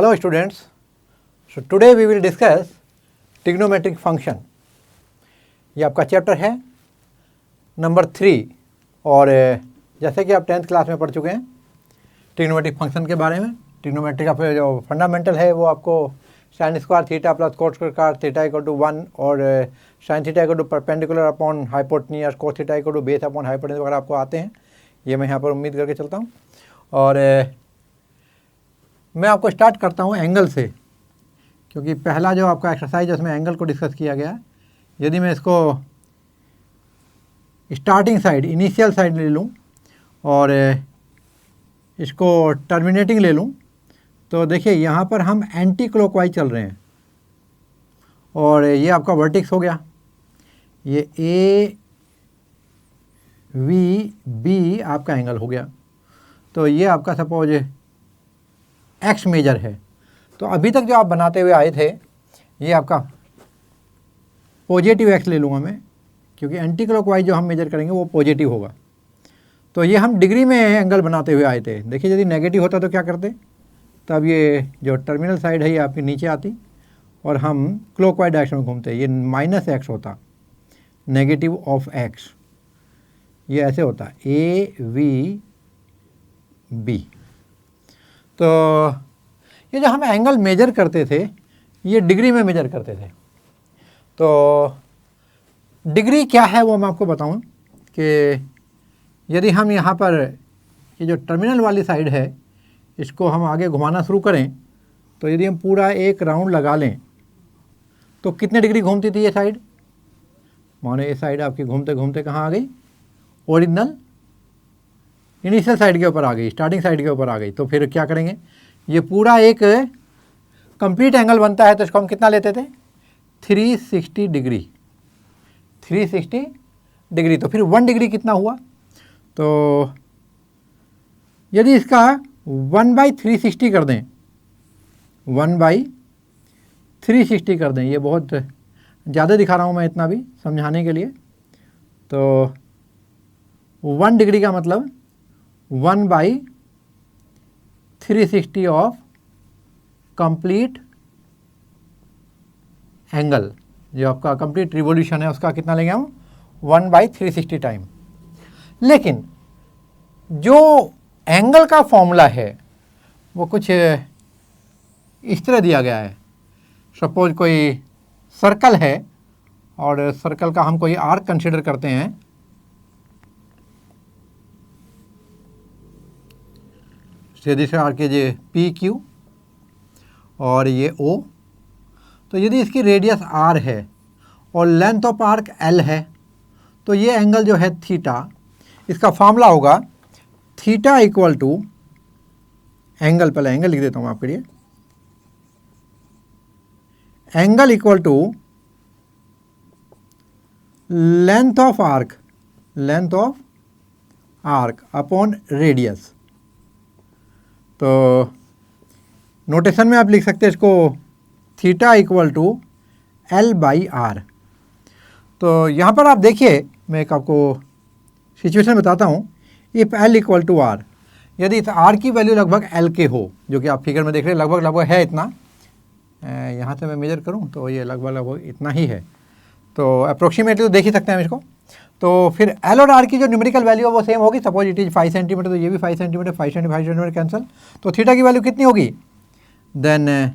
Hello students, so today we will discuss trigonometric function. ये आपका chapter है number 3 और जैसे कि आप 10th क्लास में पढ़ चुके हैं ट्रिग्नोमेट्रिक फंक्शन के बारे में। ट्रिग्नोमेट्री का जो फंडामेंटल है वो आपको sine square theta plus cos square कार थीटा इक्वल टू 1 और sine theta equal to perpendicular upon hypotenuse cos theta equal to base upon hypotenuse वगैरह आपको आते हैं। ये मैं यहाँ पर उम्मीद करके चलता हूँ और मैं आपको स्टार्ट करता हूँ एंगल से, क्योंकि पहला जो आपका एक्सरसाइज है उसमें एंगल को डिस्कस किया गया है। यदि मैं इसको स्टार्टिंग साइड इनिशियल साइड ले लूँ और इसको टर्मिनेटिंग ले लूँ तो देखिए यहाँ पर हम एंटी क्लॉकवाइज चल रहे हैं और ये आपका वर्टिक्स हो गया। ये ए वी बी आपका एंगल हो गया। तो ये आपका सपोज एक्स मेजर है। तो अभी तक जो आप बनाते हुए आए थे ये आपका पॉजिटिव एक्स ले लूँगा मैं, क्योंकि एंटी क्लॉकवाइज जो हम मेजर करेंगे वो पॉजिटिव होगा। तो ये हम डिग्री में एंगल बनाते हुए आए थे। देखिए यदि नेगेटिव होता तो क्या करते, तब ये जो टर्मिनल साइड है ये आपकी नीचे आती और हम क्लॉकवाइज डायरेक्शन में घूमते। ये माइनस एक्स होता, नेगेटिव ऑफ एक्स, ये ऐसे होता ए वी बी। तो ये जो हम एंगल मेजर करते थे ये डिग्री में मेजर करते थे। तो डिग्री क्या है वो मैं आपको बताऊं कि यदि हम यहाँ पर ये जो टर्मिनल वाली साइड है इसको हम आगे घुमाना शुरू करें तो यदि हम पूरा एक राउंड लगा लें तो कितने डिग्री घूमती थी ये साइड। मानो ये साइड आपकी घूमते घूमते कहाँ आ गई, ओरिजिनल इनिशियल साइड के ऊपर आ गई, स्टार्टिंग साइड के ऊपर आ गई। तो फिर क्या करेंगे, ये पूरा एक कंप्लीट एंगल बनता है तो इसको हम कितना लेते थे 360 डिग्री। 360 डिग्री तो फिर 1 डिग्री कितना हुआ। तो यदि इसका 1/360 कर दें, 1/360 कर दें, ये बहुत ज़्यादा दिखा रहा हूँ मैं इतना भी समझाने के लिए। तो 1 डिग्री का मतलब 1/360 ऑफ कंप्लीट एंगल, जो आपका कंप्लीट रिवोल्यूशन है उसका कितना लेंगे हम 1/360 टाइम। लेकिन जो एंगल का फॉर्मूला है वो कुछ इस तरह दिया गया है। सपोज कोई सर्कल है और सर्कल का हम कोई आर्क कंसिडर करते हैं। सीधे से आर्क कीजिए पी क्यू और ये ओ। तो यदि इसकी रेडियस आर है और लेंथ ऑफ आर्क एल है तो ये एंगल जो है थीटा, इसका फॉर्मूला होगा थीटा इक्वल टू एंगल, पहले एंगल लिख देता हूँ आपके लिए, angle equal to length of arc upon radius. तो नोटेशन में आप लिख सकते हैं इसको थीटा इक्वल टू L/R। तो यहाँ पर आप देखिए, मैं एक आपको सिचुएशन बताता हूँ। If L equal to R, यदि इस R की वैल्यू लगभग L के हो, जो कि आप फिगर में देख रहे हैं लगभग है इतना, यहाँ से मैं मेजर करूँ तो ये लगभग इतना ही है। तो अप्रोक्सीमेटली तो देख ही सकते हैं हम इसको। तो फिर L और R की जो न्यूमेरिकल वैल्यू है वो सेम होगी। सपोज इट इज़ 5 सेंटीमीटर, तो ये भी 5 सेंटीमीटर, 5 सेंटीमीटर कैंसिल। तो थीटा की वैल्यू कितनी होगी, देन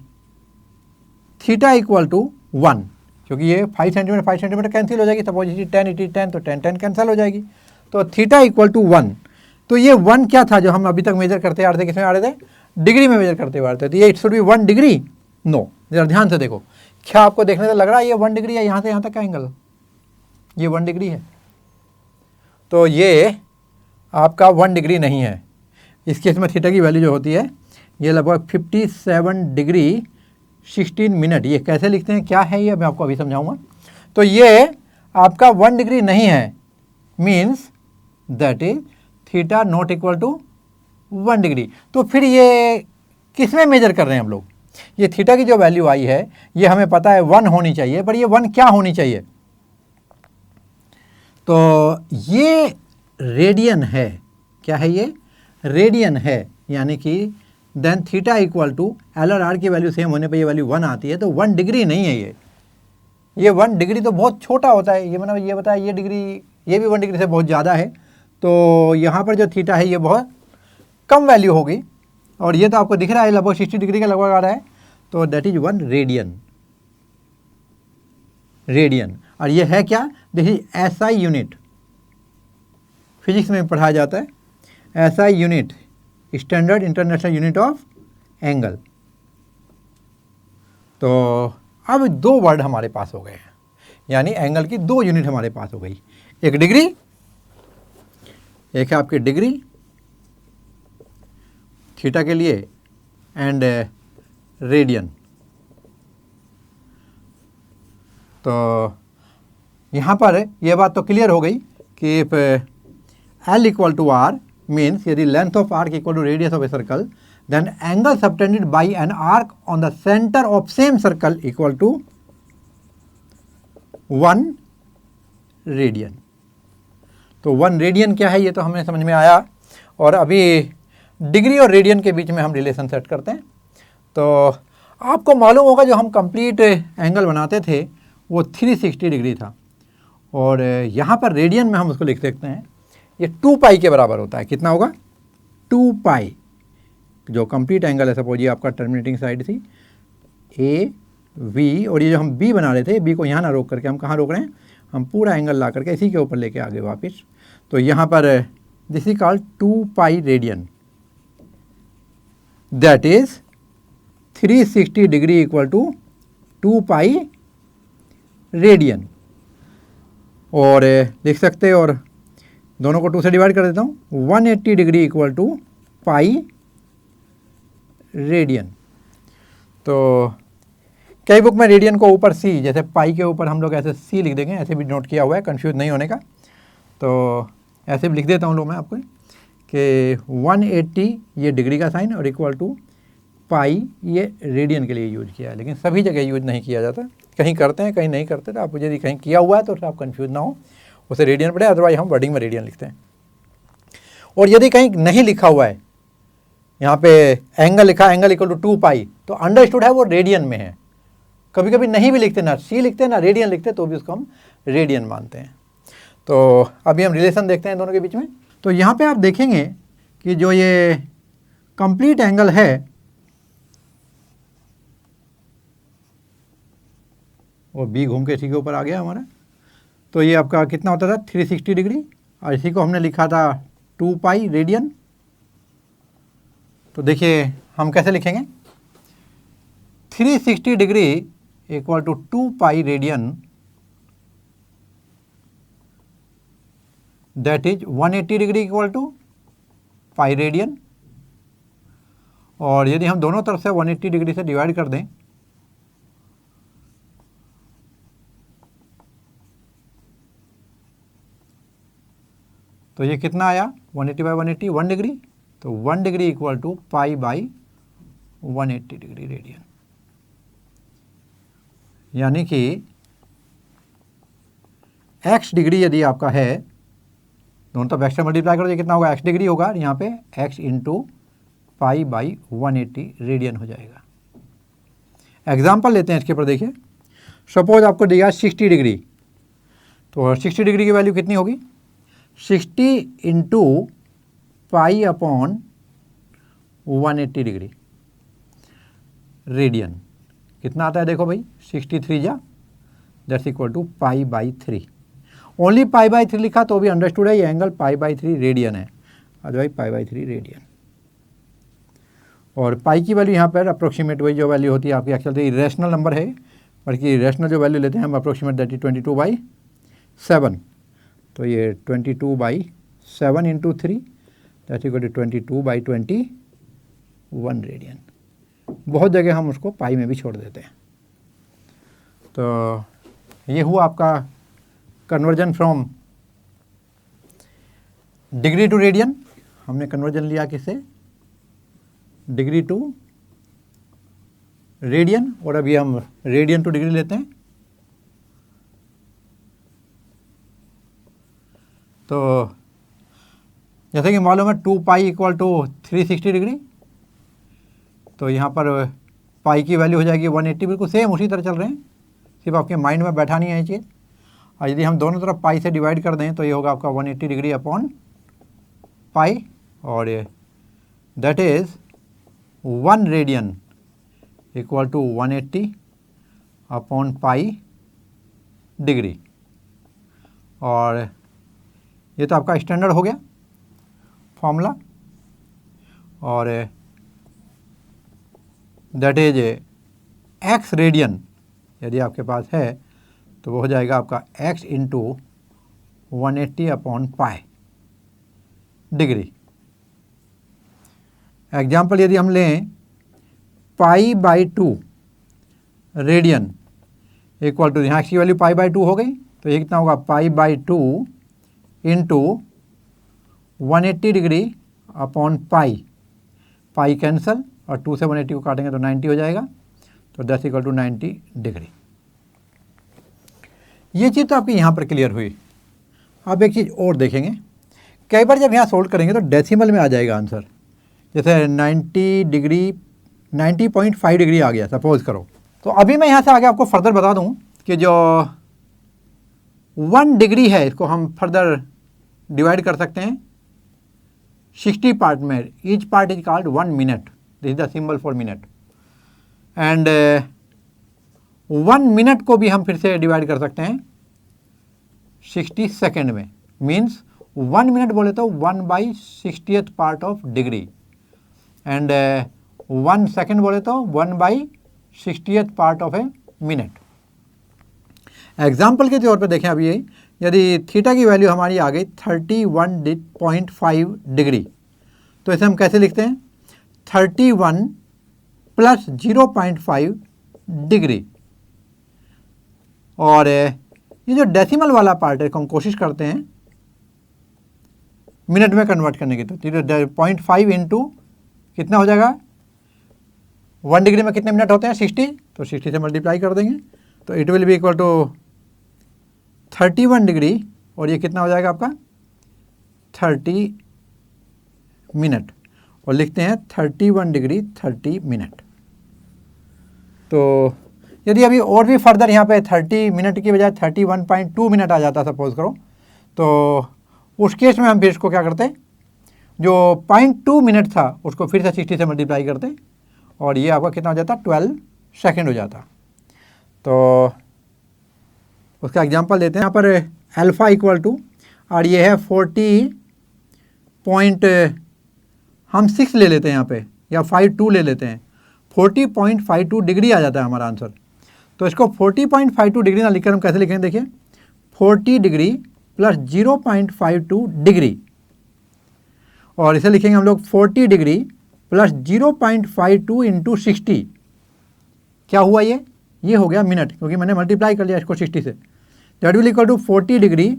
थीटा इक्वल टू 1, क्योंकि ये 5 सेंटीमीटर कैंसिल हो जाएगी। सपोज इट इज 10 तो 10 कैंसिल हो जाएगी। तो थीटा इक्वल टू 1। तो ये 1 क्या था जो हम अभी तक मेजर करते आ रहे थे, किसमें आ रहे थे, डिग्री में मेजर करते हुए आ रहे थे। तो ये it should be 1 degree. No, जरा ध्यान से देखो, क्या आपको देखने से लग रहा है ये 1 डिग्री है, यहाँ से यहाँ तक का एंगल ये 1 डिग्री है। तो ये आपका 1 डिग्री नहीं है। इस केस में थीटा की वैल्यू जो होती है ये लगभग 57 डिग्री 16 मिनट। ये कैसे लिखते हैं, क्या है ये मैं आपको अभी समझाऊंगा। तो ये आपका 1 डिग्री नहीं है, means that is theta not equal to 1 degree. तो फिर ये किस में मेजर कर रहे हैं हम लोग, ये थीटा की जो वैल्यू आई है ये हमें पता है 1 होनी चाहिए, पर ये 1 क्या होनी चाहिए। तो ये रेडियन है, क्या है ये, रेडियन है, यानी कि then theta equal to L और आर की वैल्यू सेम होने पे ये वैल्यू 1 आती है। तो 1 डिग्री नहीं है ये 1 डिग्री तो बहुत छोटा होता है। ये मतलब ये बताया ये डिग्री, ये भी 1 डिग्री से बहुत ज़्यादा है। तो यहाँ पर जो थीटा है ये बहुत कम वैल्यू होगी, और ये तो आपको दिख रहा है लगभग 60 डिग्री का लगभग आ रहा है। तो दैट इज 1 रेडियन। और ये है क्या, देखिए SI यूनिट, फिजिक्स में पढ़ाया जाता है। SI unit, standard international unit of angle. तो अब 2 वर्ड हमारे पास हो गए हैं, यानी एंगल की 2 यूनिट हमारे पास हो गई। एक डिग्री, एक है आपकी डिग्री थीटा के लिए, एंड रेडियन। तो यहाँ पर ये बात तो क्लियर हो गई कि L equal to R means यदि length of arc equal to radius of a circle, then angle subtended by an arc on the centre of same circle equal to 1 radian. तो 1 रेडियन क्या है ये तो हमें समझ में आया। और अभी डिग्री और रेडियन के बीच में हम रिलेशन सेट करते हैं। तो आपको मालूम होगा जो हम कंप्लीट एंगल बनाते थे वो 360 डिग्री था, और यहाँ पर रेडियन में हम उसको लिख सकते हैं, ये 2 पाई के बराबर होता है। कितना होगा, 2 पाई। जो कंप्लीट एंगल है, सपोज ये आपका टर्मिनेटिंग साइड थी ए वी, और ये जो हम बी बना रहे थे, बी को यहाँ ना रोक करके हम कहाँ रोक रहे हैं, हम पूरा एंगल ला करके इसी के ऊपर लेके आगे वापस। तो यहाँ पर this is called 2 pi radian, that is 360 degree equal to 2 pi radian. और लिख सकते हैं, और दोनों को 2 से डिवाइड कर देता हूँ, 180 degree equal to pi radian. तो कई बुक में रेडियन को ऊपर सी, जैसे पाई के ऊपर हम लोग ऐसे सी लिख देंगे, ऐसे भी नोट किया हुआ है कंफ्यूज नहीं होने का। तो ऐसे भी लिख देता हूँ लोग मैं आपको कि 180 ये डिग्री का साइन और इक्वल टू पाई ये रेडियन के लिए यूज किया है, लेकिन सभी जगह यूज नहीं किया जाता, कहीं करते हैं कहीं नहीं करते। तो आप यदि कहीं किया हुआ है तो आप कंफ्यूज ना हो, उसे रेडियन पढ़े, अदरवाइज हम वर्डिंग में रेडियन लिखते हैं। और यदि कहीं नहीं लिखा हुआ है, यहाँ पे एंगल लिखा, एंगल इक्वल टू 2 पाई, तो अंडरस्टूड है वो रेडियन में है। कभी कभी नहीं भी लिखते, ना सी लिखते ना रेडियन लिखते, तो भी उसको हम रेडियन मानते हैं। तो अभी हम रिलेशन देखते हैं दोनों के बीच में। तो यहाँ पे आप देखेंगे कि जो ये कंप्लीट एंगल है वो बी घूम के इसी के ऊपर आ गया हमारा। तो ये आपका कितना होता था, 360 डिग्री, और इसी को हमने लिखा था 2 पाई रेडियन। तो देखिए हम कैसे लिखेंगे, 360 degree equal to 2 pi radian, that is 180 degree equal to pi radian. और यदि हम दोनों तरफ से 180 डिग्री से डिवाइड कर दें, तो ये कितना आया, 180 बाई 180 1 डिग्री। तो 1 degree equal to pi by 180 degree radian. यानी कि x डिग्री यदि आपका है, दोनों तरफ x से मल्टीप्लाई करो, ये कितना होगा, x डिग्री होगा, यहाँ पे x into pi by 180 radian हो जाएगा। एग्जाम्पल लेते हैं इसके ऊपर। देखिए सपोज आपको दिया 60 डिग्री, तो 60 डिग्री की वैल्यू कितनी होगी, 60 into pi upon 180 degree radian. कितना आता है देखो भाई, 63 जा, that's equal to pi by 3। Only pi by 3 लिखा तो भी अंडरस्टूड है, ये एंगल पाई बाई 3 रेडियन है, अदरवाइज पाई बाई 3 रेडियन। और पाई की वैल्यू यहाँ पर अप्रोक्सीमेट वही जो वैल्यू होती है आपकी, एक्चुअल तो इरेशनल नंबर है, बल्कि रेशनल जो वैल्यू लेते हैं हम अप्रोक्सीमेट, दैट इज 22/7। तो ये 22/7 into 3, that equal to 22/21 radian. बहुत जगह हम उसको पाई में भी छोड़ देते हैं। तो ये हुआ आपका conversion from degree to radian. हमने कन्वर्जन लिया किससे, डिग्री टू रेडियन, और अभी हम रेडियन टू डिग्री लेते हैं। तो जैसे कि मालूम है 2 पाई इक्वल टू 360 डिग्री, तो यहाँ पर पाई की वैल्यू हो जाएगी 180, बिल्कुल सेम उसी तरह चल रहे हैं, सिर्फ आपके माइंड में बैठा नहीं है ये चीज़। और यदि हम दोनों तरफ पाई से डिवाइड कर दें तो ये होगा आपका 180 डिग्री अपॉन पाई, और that is 1 radian equal to 180 upon pi degree. और ये तो आपका स्टैंडर्ड हो गया फॉर्मूला, और दैट इज एक्स रेडियन यदि आपके पास है तो वो हो जाएगा आपका x into 180 upon pi degree. Example यदि हम लें pi by 2 radian equal to, यहाँ की वैल्यू पाई बाई 2 हो गई, तो ये कितना होगा पाई by 2 into 180 degree upon pi, pi cancel और 2 से 180 को काटेंगे तो 90 हो जाएगा, तो 10 इक्वल टू 90 डिग्री। ये चीज़ तो आपकी यहाँ पर क्लियर हुई। अब एक चीज़ और देखेंगे, कई बार जब यहाँ सोल्व करेंगे तो डेसिमल में आ जाएगा आंसर, जैसे 90 डिग्री 90.5 डिग्री आ गया सपोज करो। तो अभी मैं यहाँ से आगे आपको फर्दर बता दूँ कि जो 1 डिग्री है इसको हम फर्दर डिवाइड कर सकते हैं 60 पार्ट में, each part is called 1 minute, this is the symbol for minute. And 1 minute को भी हम फिर से डिवाइड कर सकते हैं 60 सेकेंड में, मीन्स 1 मिनट बोले तो 1/60th part of degree, and 1 second बोले तो 1/60th part of a minute. Example के तौर पे देखें अभी यही, यदि थीटा की वैल्यू हमारी आ गई 31.5 डिग्री, तो इसे हम कैसे लिखते हैं 31 प्लस 0.5 डिग्री। और ये जो डेसिमल वाला पार्ट है हम कोशिश करते हैं मिनट में कन्वर्ट करने की, तो 0.5 इंटू कितना हो जाएगा, 1 डिग्री में कितने मिनट होते हैं 60, तो 60 से मल्टीप्लाई कर देंगे तो it will be equal to 31 degree, और ये कितना हो जाएगा आपका 30 मिनट, और लिखते हैं 31 डिग्री 30 मिनट। तो यदि अभी और भी फर्दर यहाँ पे 30 मिनट की बजाय 31.2 मिनट आ जाता सपोज करो, तो उस केस में हम फिर इसको क्या करते, जो 0.2 मिनट था उसको फिर से 60 से मल्टीप्लाई करते, और ये आपका कितना हो जाता 12 सेकेंड हो जाता। तो उसका एग्जांपल देते हैं, यहाँ पर अल्फ़ा इक्वल टू, और ये है 40.6 ले लेते हैं यहाँ पे, या 52 ले लेते हैं, 40.52 डिग्री आ जाता है हमारा आंसर। तो इसको 40.52 डिग्री ना लिखकर हम कैसे लिखेंगे, देखिए 40 डिग्री प्लस 0.52 डिग्री, और इसे लिखेंगे हम लोग 40 डिग्री प्लस 0.52 इंटू 60, क्या हुआ ये हो गया मिनट, क्योंकि मैंने मल्टीप्लाई कर लिया इसको 60 से, that will equal to 40 degree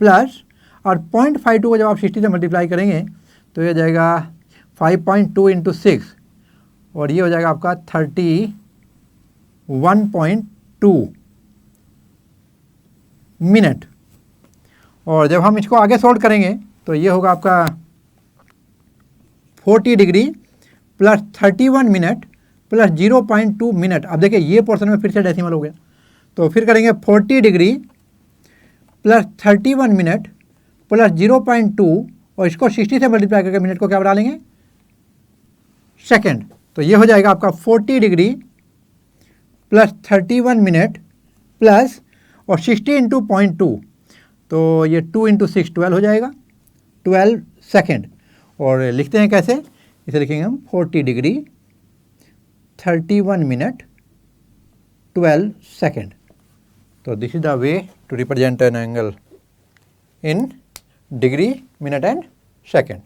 plus, और 0.52 को जब आप 60 से मल्टीप्लाई करेंगे तो ये जाएगा 5.2 इंटू 6, और ये हो जाएगा आपका 31.2 मिनट। और जब हम इसको आगे सॉल्व करेंगे तो ये होगा आपका 40 degree plus 31 minute plus 0.2 minute. अब देखिए ये पोर्शन में फिर से डेसिमल हो गया, तो फिर करेंगे 40 डिग्री प्लस 31 मिनट प्लस 0.2, और इसको 60 से मल्टीप्लाई करके मिनट को क्या बना लेंगे सेकेंड, तो ये हो जाएगा आपका 40 डिग्री प्लस 31 मिनट प्लस और 60 इंटू 0.2, तो ये 2 इंटू 6 12 हो जाएगा, 12 सेकेंड। और लिखते हैं कैसे, इसे लिखेंगे हम 40 डिग्री 31 मिनट 12 सेकेंड। तो this is the way to represent an angle in degree minute and second.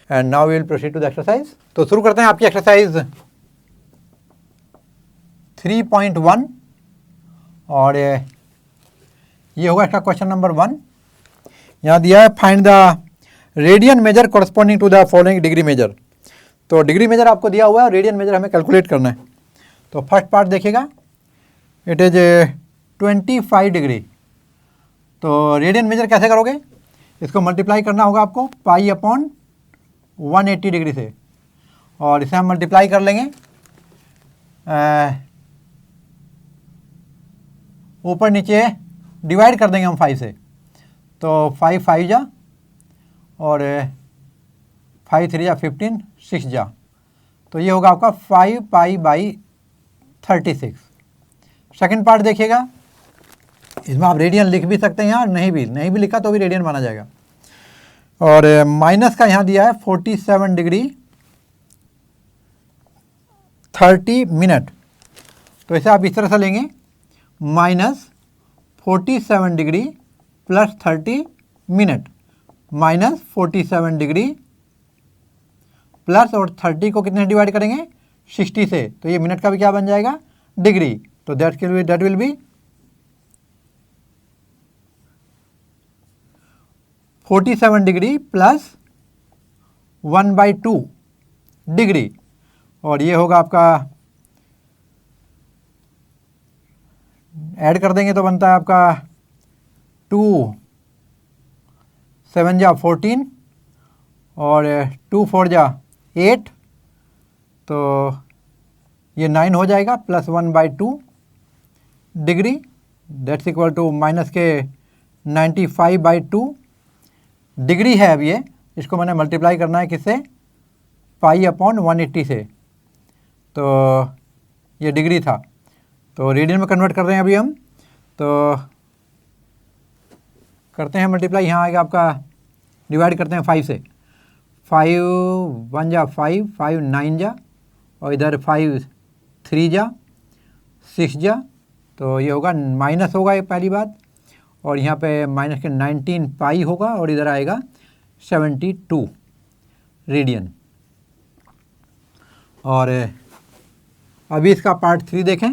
And now we will proceed to the exercise. तो शुरू करते हैं आपकी एक्सरसाइज 3.1, और ये होगा इसका क्वेश्चन नंबर 1। यहाँ दिया है find the radian measure corresponding to the following degree measure. तो डिग्री मेजर आपको दिया हुआ है और रेडियन मेजर हमें कैलकुलेट करना है। तो फर्स्ट पार्ट देखिएगा, इट इज 25 डिग्री। तो रेडियन मेजर कैसे करोगे, इसको मल्टीप्लाई करना होगा आपको पाई अपॉन 180 डिग्री से, और इसे हम मल्टीप्लाई कर लेंगे ऊपर नीचे डिवाइड कर देंगे हम 5 से, तो 5 5 जा और 5 3 जा 15, 6 जा, तो ये होगा आपका 5 पाई बाई 36। सेकंड पार्ट देखिएगा, इसमें आप रेडियन लिख भी सकते हैं यहाँ, नहीं भी लिखा तो भी रेडियन माना जाएगा। और माइनस का यहाँ दिया है 47 डिग्री 30 मिनट, तो इसे आप इस तरह से लेंगे minus 47 degree plus 30 minute, minus 47 degree plus और 30 को कितने डिवाइड करेंगे 60 से, तो ये मिनट का भी क्या बन जाएगा डिग्री, तो that will B 47 degree plus 1/2 degree, और ये होगा आपका, ऐड कर देंगे तो बनता है आपका 2 7 जा 14 और 2 4 जा 8, तो ये 9 हो जाएगा, plus 1/2 degree, that's equal to minus के 95/2 डिग्री है। अब ये इसको मैंने मल्टीप्लाई करना है किससे, पाई अपॉन 180 से, तो ये डिग्री था, तो रेडियन में कन्वर्ट कर रहे हैं अभी हम, तो करते हैं मल्टीप्लाई, यहाँ आएगा आपका, डिवाइड करते हैं 5 से, 5 1 जा 5, 5 9 जा, और इधर 5 3 जा 6 जा, तो ये होगा माइनस होगा ये पहली बात, और यहाँ पे माइनस के 19 पाई होगा, और इधर आएगा 72 रेडियन। और अभी इसका पार्ट 3 देखें,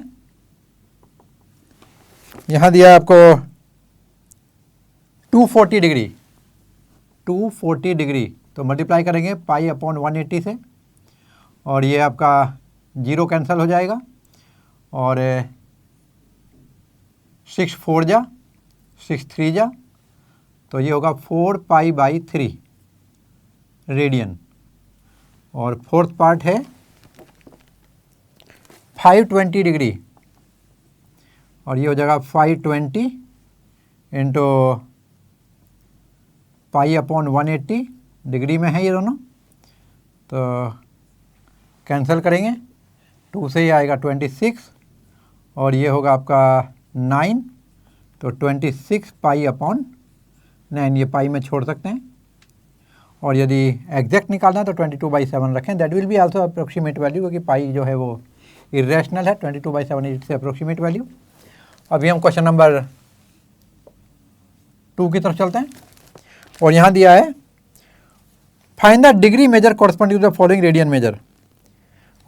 यहाँ दिया आपको 240 डिग्री, तो मल्टीप्लाई करेंगे पाई अपॉन 180 से, और ये आपका 0 कैंसिल हो जाएगा, और 6 4 जा 6 3 जा, तो ये होगा 4 पाई बाई 3 रेडियन। और फोर्थ पार्ट है 520 डिग्री, और ये हो जाएगा 520 इंटू पाई अपॉन 180, डिग्री में है ये दोनों, तो कैंसिल करेंगे, 2 से ही आएगा 26, और ये होगा आपका 9, तो 26 पाई अपॉन 9, ये पाई में छोड़ सकते हैं, और यदि एग्जैक्ट निकालना है तो 22/7 रखें, that will be also approximate value, क्योंकि पाई जो है वो इरेशनल है, 22/7 इट्स अप्रोक्सीमेट वैल्यू। अभी हम क्वेश्चन नंबर 2 की तरफ चलते हैं, और यहाँ दिया है find the degree measure corresponding to the following radian measure,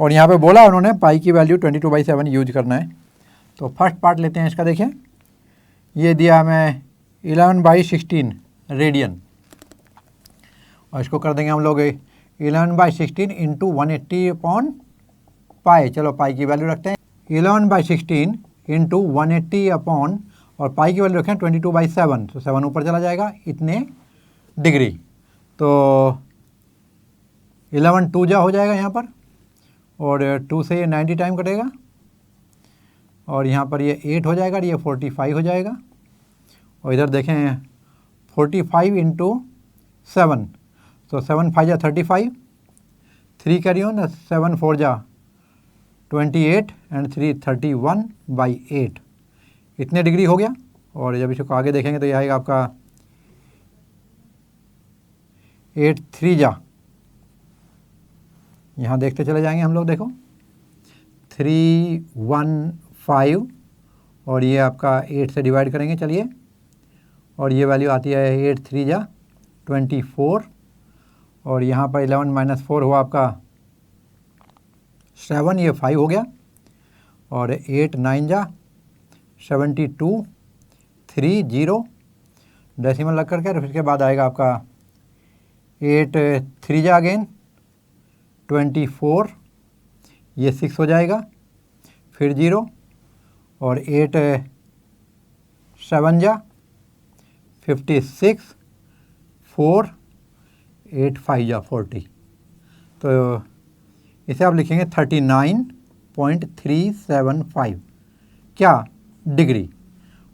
और यहाँ पे बोला उन्होंने पाई की वैल्यू 22/7 यूज करना है। तो फर्स्ट पार्ट लेते हैं इसका, देखिए ये दिया हमें 11/16 रेडियन, और इसको कर देंगे हम लोग 11/16 इंटू 180 अपॉन पाई, चलो पाई की वैल्यू रखते हैं 11/16 इंटू 180 अपॉन, और पाई की वैल्यू रखें 22/7, तो 7 ऊपर चला जाएगा, इतने डिग्री, तो 11 2 जा हो जाएगा यहाँ पर, और 2 से ये 90 टाइम कटेगा, और यहाँ पर ये 8 हो जाएगा, ये 45 हो जाएगा, और इधर देखें 45 इंटू 7, तो 7 5 जा 35, 3 कैरी ऑन, 7 4 जा 28 एंड 3 31/8, इतने डिग्री हो गया। और जब इसको आगे देखेंगे तो ये आएगा आपका 8 3 जा, यहाँ देखते चले जाएंगे हम लोग, देखो 3 1 5, और ये आपका 8 से डिवाइड करेंगे, चलिए, और ये वैल्यू आती है 8 3 जा 24, और यहाँ पर 11 - 4 हुआ आपका 7, ये 5 हो गया, और 8 9 जा 72, 3 0 डेसिमल लग करके, और उसके बाद आएगा आपका 8 3 जा अगेन 24, ये 6 हो जाएगा, फिर 0, और 8 7 जा 56, 4 8 5 जा 40, तो इसे आप लिखेंगे 39 0.375 क्या डिग्री,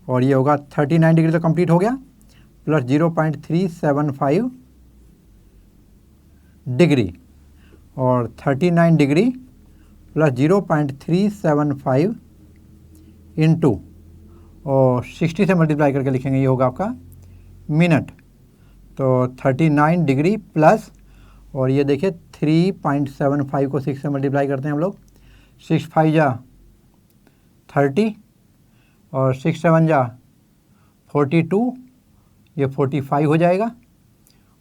और ये होगा 39 डिग्री तो कंप्लीट हो गया, प्लस 0.375 डिग्री, और 39 डिग्री प्लस 0.375 इंटू और 60 से मल्टीप्लाई करके लिखेंगे, ये होगा आपका मिनट। तो 39 डिग्री प्लस, और ये देखिए 3.75 को 6 से मल्टीप्लाई करते हैं हम लोग, 6 5 जा 30 और 6 7 जा 42, ये 45 हो जाएगा,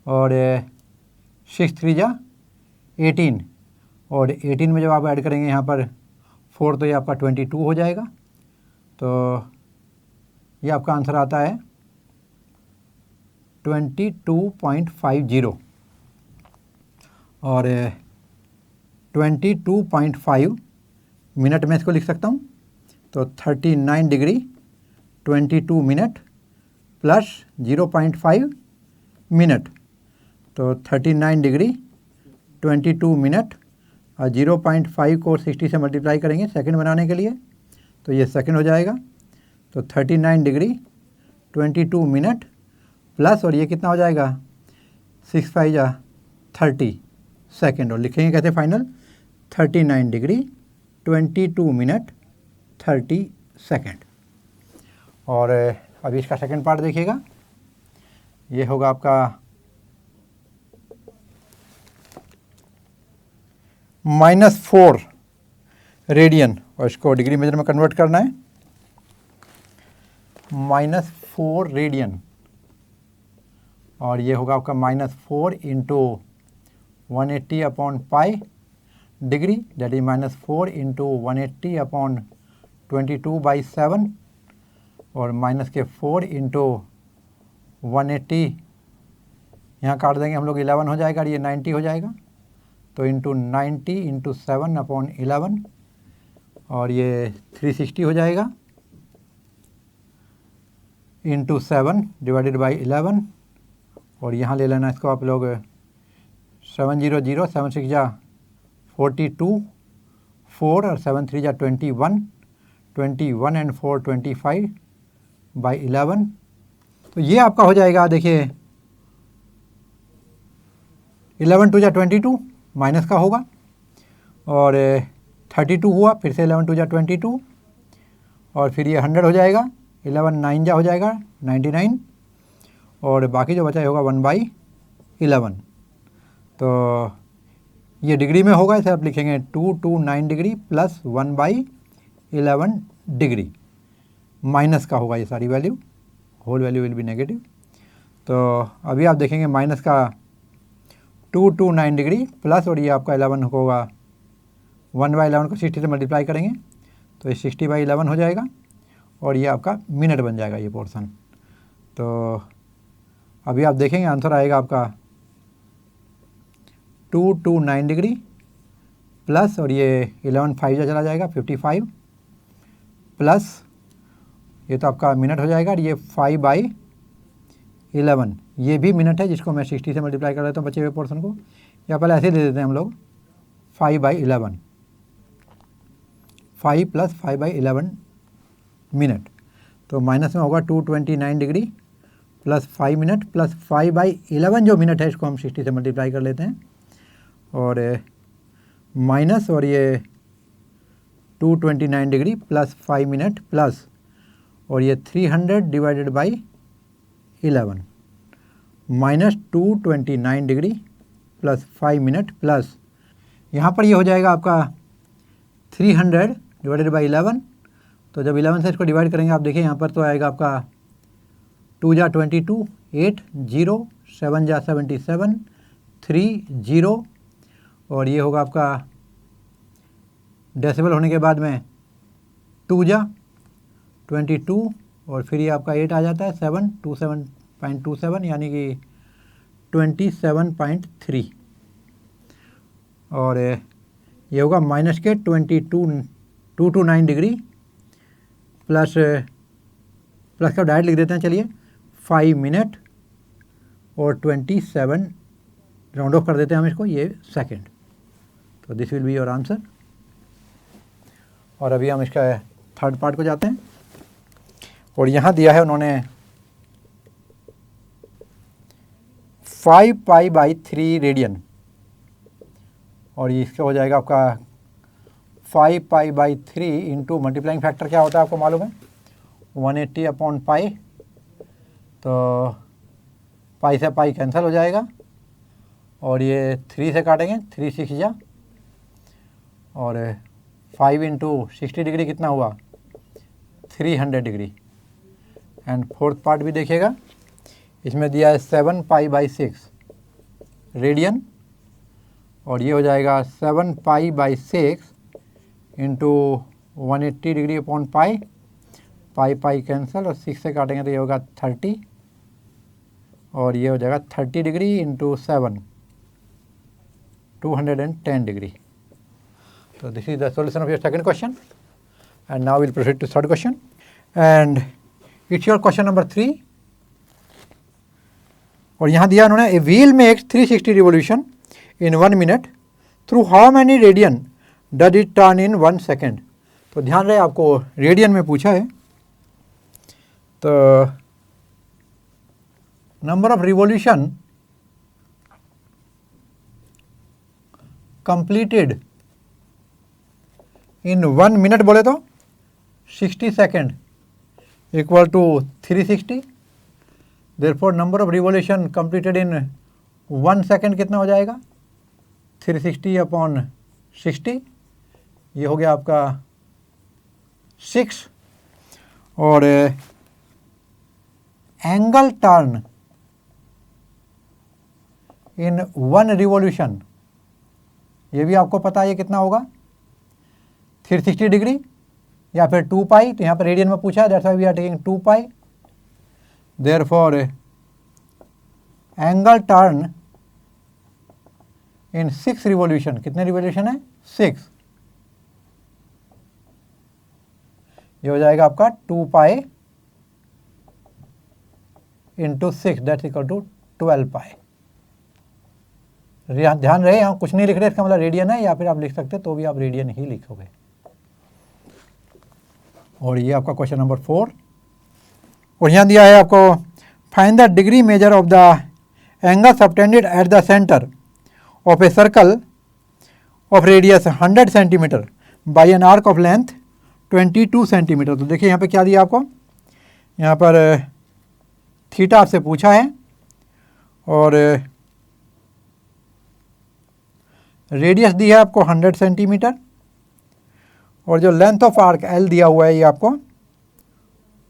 और 6 3 जा 18, और 18 में जब आप ऐड करेंगे यहाँ पर 4 तो ये आपका 22 हो जाएगा। तो ये आपका आंसर आता है 22.50, और 22.5 मिनट में इसको लिख सकता हूँ। तो 39 डिग्री 22 मिनट प्लस 0.5 मिनट, तो 39 डिग्री 22 मिनट और 0.5 को 60 से मल्टीप्लाई करेंगे सेकंड बनाने के लिए, तो ये सेकंड हो जाएगा। तो 39 डिग्री 22 मिनट प्लस, और ये कितना हो जाएगा 6 5 जा 30 सेकेंड, और लिखेंगे कैसे फाइनल 39 डिग्री 22 मिनट 30 सेकेंड। और अभी इसका सेकंड पार्ट देखिएगा, ये होगा आपका -4 रेडियन, और इसको डिग्री मेजर में कन्वर्ट करना है, -4 रेडियन, और ये होगा आपका -4 into 180 upon pi degree, that is -4 into 180 upon 22/7, और माइनस के 4 इंटू 180 यहाँ काट देंगे हम लोग, 11 हो जाएगा, और ये 90 हो जाएगा, तो इंटू 90 इंटू 7 अपॉन 11, और ये 360 हो जाएगा, इंटू 7 डिवाइडेड बाई 11, और यहाँ ले लेना इसको आप लोग 700, 7 6 जा 42, 4 और 7 3 जा 21, 21 एंड 4 25 बाई 11, तो ये आपका हो जाएगा, देखिए 11 2 जा 22 माइनस का होगा, और 32 हुआ, फिर से 11 2 जा 22, और फिर ये 100 हो जाएगा, 11 9 जा हो जाएगा 99, और बाकी जो बचा होगा 1/11। तो ये डिग्री में होगा, इसे आप लिखेंगे 229 डिग्री प्लस 1/11 डिग्री, माइनस का होगा ये सारी value, whole value will be negative. तो अभी आप देखेंगे माइनस का 229 डिग्री प्लस, और ये आपका 11 होगा, 1/11 को 60 से मल्टीप्लाई करेंगे, तो ये 60/11 हो जाएगा, और ये आपका मिनट बन जाएगा ये पोर्शन। तो अभी आप देखेंगे आंसर आएगा आपका 229 डिग्री प्लस, और ये 11 5 जा चला जाएगा 55 प्लस, ये तो आपका मिनट हो जाएगा, और ये 5/11 ये भी मिनट है, जिसको मैं 60 से मल्टीप्लाई कर देता हूँ बचे हुए पोर्शन को, या पहले ऐसे दे देते हैं हम लोग 5/11, 5 प्लस 5/11 मिनट, तो माइनस में होगा 229 डिग्री प्लस 5 मिनट प्लस 5/11 जो मिनट है, इसको हम 60 से मल्टीप्लाई कर लेते हैं, और माइनस, और ये 229 डिग्री प्लस 5 मिनट प्लस, और ये 300 divided by 11 minus 229 degree plus 5 minute plus, यहाँ पर ये हो जाएगा आपका 300 डिवाइडेड बाई 11, तो जब 11 से इसको डिवाइड करेंगे आप देखिए यहाँ पर तो आएगा आपका 2 जा 22, 8 0, 7 जा 77, 3 0, और ये होगा आपका डेसिमल होने के बाद में 2 जा 22, और फिर ये आपका 8 आ जाता है 7 27.27 यानी कि 27.3, और ये होगा माइनस के 229 डिग्री प्लस का डायरेक्ट लिख देते हैं, चलिए 5 मिनट और 27 राउंड ऑफ कर देते हैं हम इसको, ये सेकंड। तो this will be your answer. और अभी हम इसका थर्ड पार्ट को जाते हैं। और यहाँ दिया है उन्होंने 5 π/3 रेडियन, और ये इसका हो जाएगा आपका 5 π/3 इंटू मल्टीप्लाइंग फैक्टर क्या होता है आपको मालूम है 180/π। तो पाई से पाई कैंसिल हो जाएगा और ये 3 से काटेंगे, 3 6 जा, और 5 इंटू 60 डिग्री कितना हुआ 300 डिग्री। एंड फोर्थ पार्ट भी देखिएगा, इसमें दिया है 7 π/6 रेडियन, और ये हो जाएगा 7 π/6 into 180 degree upon pi, pi cancel और 6 से काटेंगे तो ये होगा 30, और ये हो जाएगा 30 degree into 7 210 degree. So this is the solution of your second question, and now we'll proceed to third question, and it's your question number 3। और यहाँ दिया उन्होंने a wheel makes 360 revolution in 1 minute, through how many radian does it turn in 1 second। तो ध्यान रहे आपको radian में पूछा है, तो number of revolution completed in 1 minute बोले तो 60 second equal to 360। Therefore number of revolution completed in 1 second कितना हो जाएगा 360/60, ये हो गया आपका 6। और एंगल टर्न इन 1 रिवॉल्यूशन, ये भी आपको पता है ये कितना होगा 360 डिग्री या फिर 2 पाई, तो यहाँ पर रेडियन में पूछा है, that's why we are taking 2 pi. Therefore angle turn in 6 revolution, कितने रिवॉल्यूशन है 6, ये हो जाएगा आपका 2 pi into 6 that's equal to 12 pi. ध्यान रहे यहाँ कुछ नहीं लिख रहे, इसका मतलब रेडियन है, या फिर आप लिख सकते तो भी आप रेडियन ही लिखोगे। और ये आपका क्वेश्चन नंबर 4। और यहाँ दिया है आपको find the degree measure of the angle subtended at the centre of a circle of radius 100 centimetre by an arc of length 22 centimetre. तो देखिए यहाँ पे क्या दिया आपको, यहाँ पर थीटा आपसे पूछा है और रेडियस दी है आपको 100 सेंटीमीटर, और जो लेंथ ऑफ आर्क एल दिया हुआ है ये आपको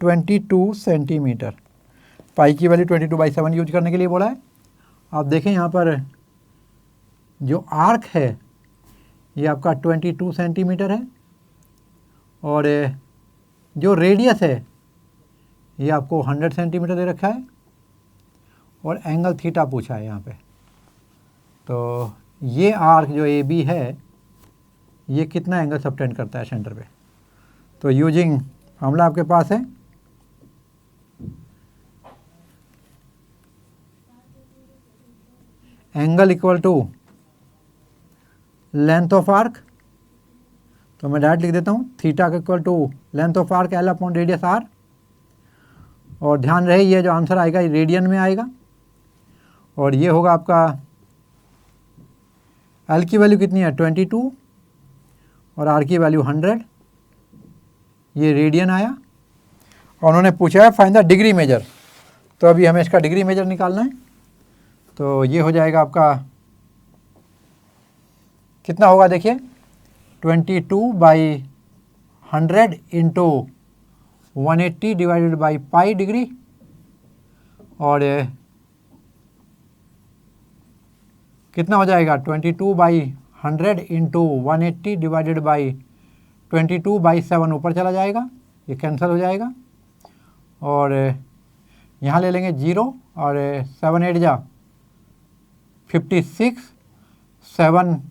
22 सेंटीमीटर। पाई की वैल्यू 22/7 यूज करने के लिए बोला है। आप देखें यहाँ पर जो आर्क है ये आपका 22 सेंटीमीटर है, और जो रेडियस है ये आपको 100 सेंटीमीटर दे रखा है, और एंगल थीटा पूछा है यहाँ पे। तो ये आर्क जो ए बी है ये कितना एंगल सबटेंड करता है सेंटर पे। तो यूजिंग फॉर्मूला आपके पास है, angle equal to length of arc, तो मैं डायरेक्ट लिख देता हूँ थीटा का equal to length of arc L upon radius R. और ध्यान रहे ये जो आंसर आएगा ये रेडियन में आएगा, और ये होगा आपका एल की वैल्यू कितनी है 22 और आर की वैल्यू 100, ये रेडियन आया। और उन्होंने पूछा है फाइंड द डिग्री मेजर, तो अभी हमें इसका डिग्री मेजर निकालना है। तो ये हो जाएगा आपका कितना होगा देखिए 22/100 into 180 divided by pi degree, और कितना हो जाएगा 22/100 इंटू 180 डिवाइडेड बाई 22/7 ऊपर चला जाएगा, ये कैंसिल हो जाएगा। और यहाँ ले लेंगे 0 और 7 8 जा 56, 7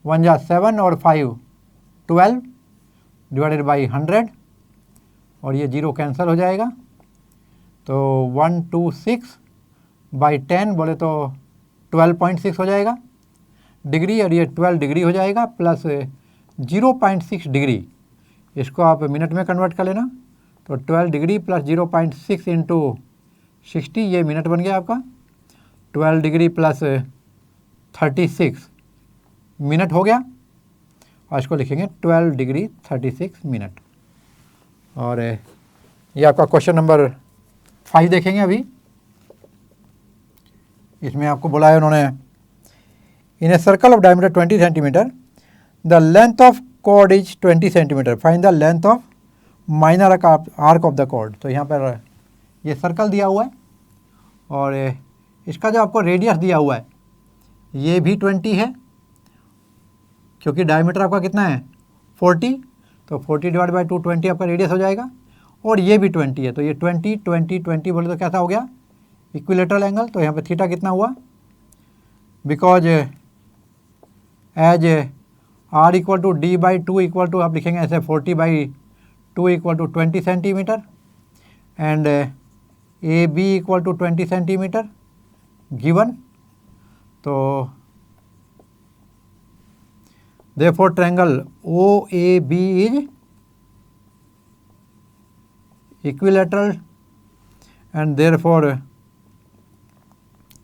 1 जा 7 और 5 12 डिवाइडेड बाई 100, और ये 0 कैंसिल हो जाएगा। तो 126/10 बोले तो 12.6 हो जाएगा डिग्री, और ये 12 डिग्री हो जाएगा प्लस 0.6 डिग्री इसको आप मिनट में कन्वर्ट कर लेना, तो 12 डिग्री प्लस 0.6 इंटू 60 ये मिनट बन गया आपका। 12 डिग्री प्लस 36 मिनट हो गया, और इसको लिखेंगे 12 डिग्री 36 मिनट। और ये आपका क्वेश्चन नंबर 5 देखेंगे अभी। इसमें आपको बोला है उन्होंने, in a circle of diameter 20 centimetre the length of chord is 20 centimetre, find the length of minor arc of the chord. तो यहाँ पर ये सर्कल दिया हुआ है और इसका जो आपको रेडियस दिया हुआ है ये भी 20 है, क्योंकि डायमीटर आपका कितना है 40, तो 40 डिवाइड बाई 2 20 आपका रेडियस हो जाएगा, और ये भी 20 है, तो ये 20 20 20 बोले तो कैसा हो गया इक्विलेटरल एंगल। तो यहाँ पे थीटा कितना हुआ, because as R equal to D by 2 equal to आप लिखेंगे ऐसे 40 by 2 equal to 20 centimetre and A B equal to 20 centimetre given. तो therefore triangle OAB is equilateral and therefore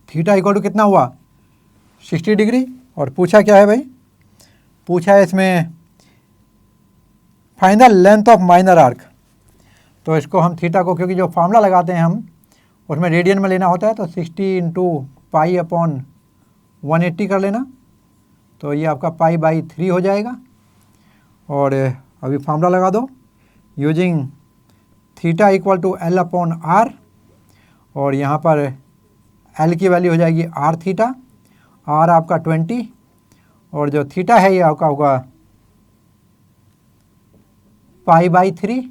theta equal to कितना हुआ 60 degree. और पूछा क्या है भाई, पूछा है इसमें find the length of minor arc. तो इसको हम थीटा को, क्योंकि जो फार्मूला लगाते हैं हम उसमें रेडियन में लेना होता है, तो 60 इंटू पाई अपॉन 180 कर लेना, तो ये आपका पाई बाई 3 हो जाएगा। और अभी फार्मूला लगा दो using theta equal to L upon R, और यहाँ पर एल की वैल्यू हो जाएगी आर थीटा, आर आपका 20 और जो थीटा है ये आपका होगा पाई बाई 3,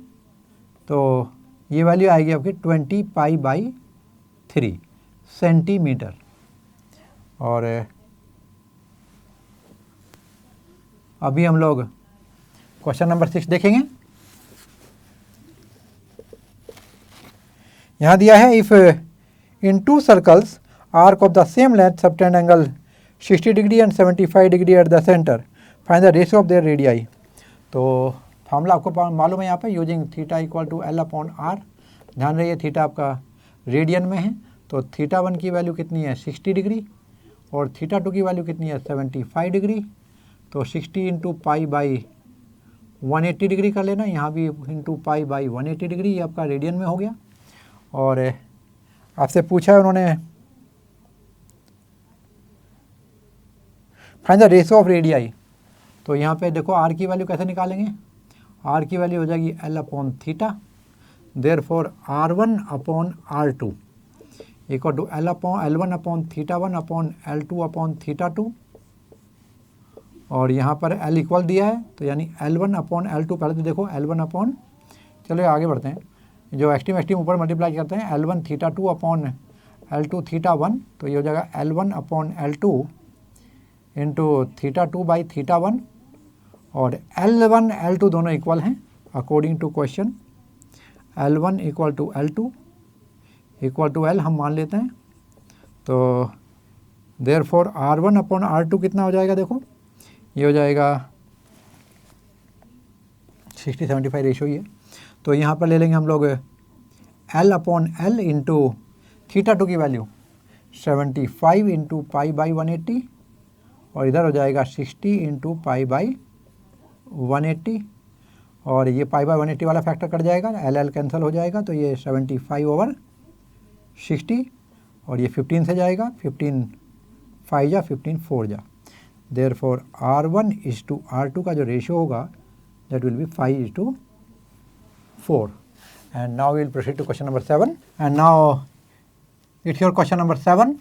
तो ये वैल्यू आएगी आपकी 20 पाई बाई 3 सेंटीमीटर। और अभी हम लोग क्वेश्चन नंबर 6 देखेंगे। यहाँ दिया है if in two circles arc of the same length subtend angle 60 degree and 75 degree at the centre, find the ratio of their radii. तो फार्मूला आपको मालूम है यहाँ पे using theta equal to L upon R. ध्यान रहिए theta आपका radian में है, तो थीटा 1 की वैल्यू कितनी है 60 डिग्री और थीटा 2 की वैल्यू कितनी है 75 डिग्री। तो 60 इंटू पाई बाई 180 डिग्री कर लेना, यहाँ भी इंटू पाई बाई 180 डिग्री, ये आपका रेडियन में हो गया। और आपसे पूछा है उन्होंने find the ratio of radii. तो यहाँ पे देखो आर की वैल्यू कैसे निकालेंगे, आर की वैल्यू हो जाएगी L upon theta, therefore R1 upon R2 equal to L1 upon theta 1 upon L2 upon theta 2, और यहाँ पर L इक्वल दिया है, तो यानी L1 अपॉन L2, पहले तो देखो L1 अपॉन, चलो आगे बढ़ते हैं, जो एक्सट्रीम ऊपर मल्टीप्लाई करते हैं L1 theta 2 upon L2 theta 1, तो ये हो जाएगा L1 upon L2 into theta 2 by theta 1, और L1 L2 दोनों इक्वल हैं according to question. L1 equal to L2 equal to L हम मान लेते हैं, तो देयरफॉर R1 अपॉन R2 कितना हो जाएगा, देखो ये हो जाएगा 60-75 रेशो ही है, तो यहाँ पर ले लेंगे हम लोग L upon L into theta 2 की वैल्यू 75 इंटू पाई बाई 180, और इधर हो जाएगा 60 इंटू पाई बाई 180, और ये पाई बाई 180 वाला फैक्टर कट जाएगा, L कैंसिल हो जाएगा, तो ये 75 ओवर 60, और ये 15 से जाएगा, 15 5 जा 15 4 जा, therefore R1 is to R2 का जो रेशियो होगा that will be 5:4। And now will proceed to question number 7, and now it's your question number 7।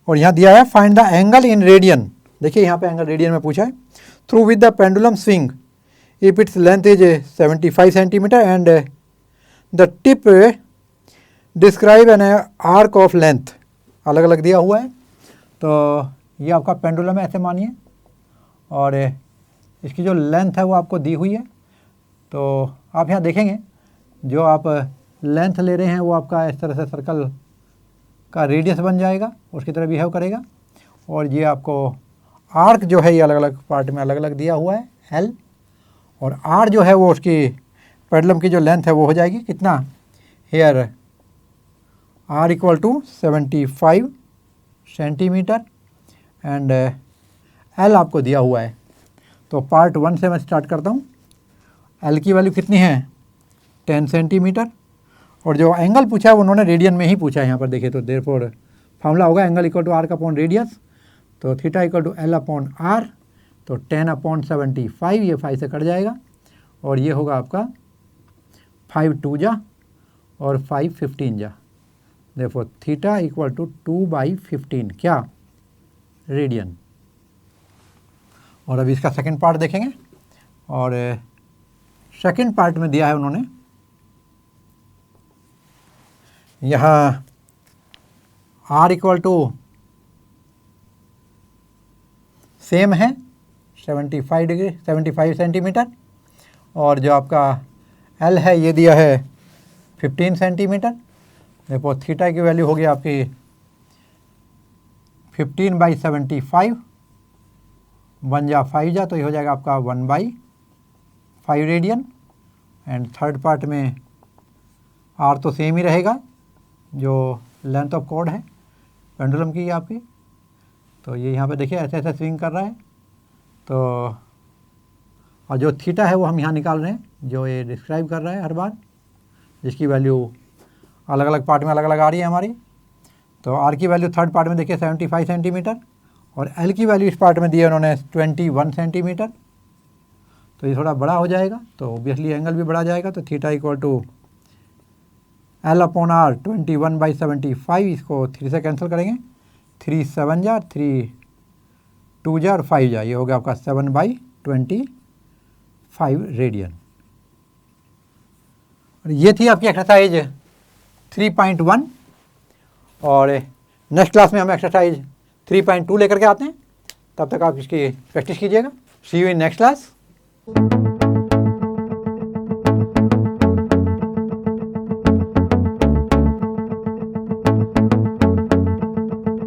और यहाँ दिया है find the angle in radian. देखिए यहाँ पे एंगल रेडियन में पूछा है, through with the pendulum swing if its length is 75 centimetre and the tip describe an arc of length, अलग अलग दिया हुआ है। तो ये आपका पेंडुलम है ऐसे मानिए, और इसकी जो लेंथ है वो आपको दी हुई है। तो आप यहाँ देखेंगे जो आप लेंथ ले रहे हैं वो आपका इस तरह से सर्कल का रेडियस बन जाएगा, उसकी तरह बिहेव करेगा। और ये आपको आर्क जो है ये अलग अलग पार्ट में अलग अलग दिया हुआ है L, और आर जो है वो उसकी पेंडुलम की जो लेंथ है वो हो जाएगी कितना, here R equal to 75 centimetre and L आपको दिया हुआ है। तो पार्ट 1 से मैं स्टार्ट करता हूँ। एल की वैल्यू कितनी है 10 सेंटीमीटर, और जो एंगल पूछा है उन्होंने रेडियन में ही पूछा है यहाँ पर देखिए। तो देयरफॉर फार्मूला होगा एंगल इक्वल टू आर का अपॉन रेडियस, तो theta equal to L upon R, तो 10 अपॉन 75, ये 5 से कट जाएगा और ये होगा आपका 5 2 जा और 5 15 जा। देखो थीटा इक्वल टू 2/15 क्या, रेडियन। और अभी इसका सेकंड पार्ट देखेंगे, और सेकंड पार्ट में दिया है उन्होंने यहाँ आर इक्वल टू सेम है 75 सेंटीमीटर, और जो आपका एल है ये दिया है 15 सेंटीमीटर। देखो थीटा की वैल्यू होगी आपकी 15/75, 1 जा 5 जा, तो ये हो जाएगा आपका 1/5 रेडियन। एंड थर्ड पार्ट में आर तो सेम ही रहेगा, जो लेंथ ऑफ कॉर्ड है पेंडुलम की आपकी। तो ये यहाँ पे देखिए ऐसे ऐसे स्विंग कर रहा है। तो और जो थीटा है वो हम यहाँ निकाल रहे हैं, जो ये डिस्क्राइब कर रहा है हर बार, जिसकी वैल्यू अलग अलग पार्ट में अलग अलग आ रही है हमारी। तो आर की वैल्यू थर्ड पार्ट में देखिए 75 सेंटीमीटर, और एल की वैल्यू इस पार्ट में दी है उन्होंने 21 सेंटीमीटर। तो ये थोड़ा बड़ा हो जाएगा, तो ऑब्वियसली एंगल भी बढ़ा जाएगा। तो theta equal to L upon R 21/75, इसको 3 से कैंसिल करेंगे, 3 7 जा, 3 2 जा और 5 जा, ये हो गया आपका 7/25 रेडियन। और ये थी आपकी एक्सरसाइज 3.1, और नेक्स्ट क्लास में हम एक्सरसाइज 3.2 लेकर के आते हैं। तब तक आप इसकी प्रैक्टिस कीजिएगा। सी यू इन नेक्स्ट क्लास।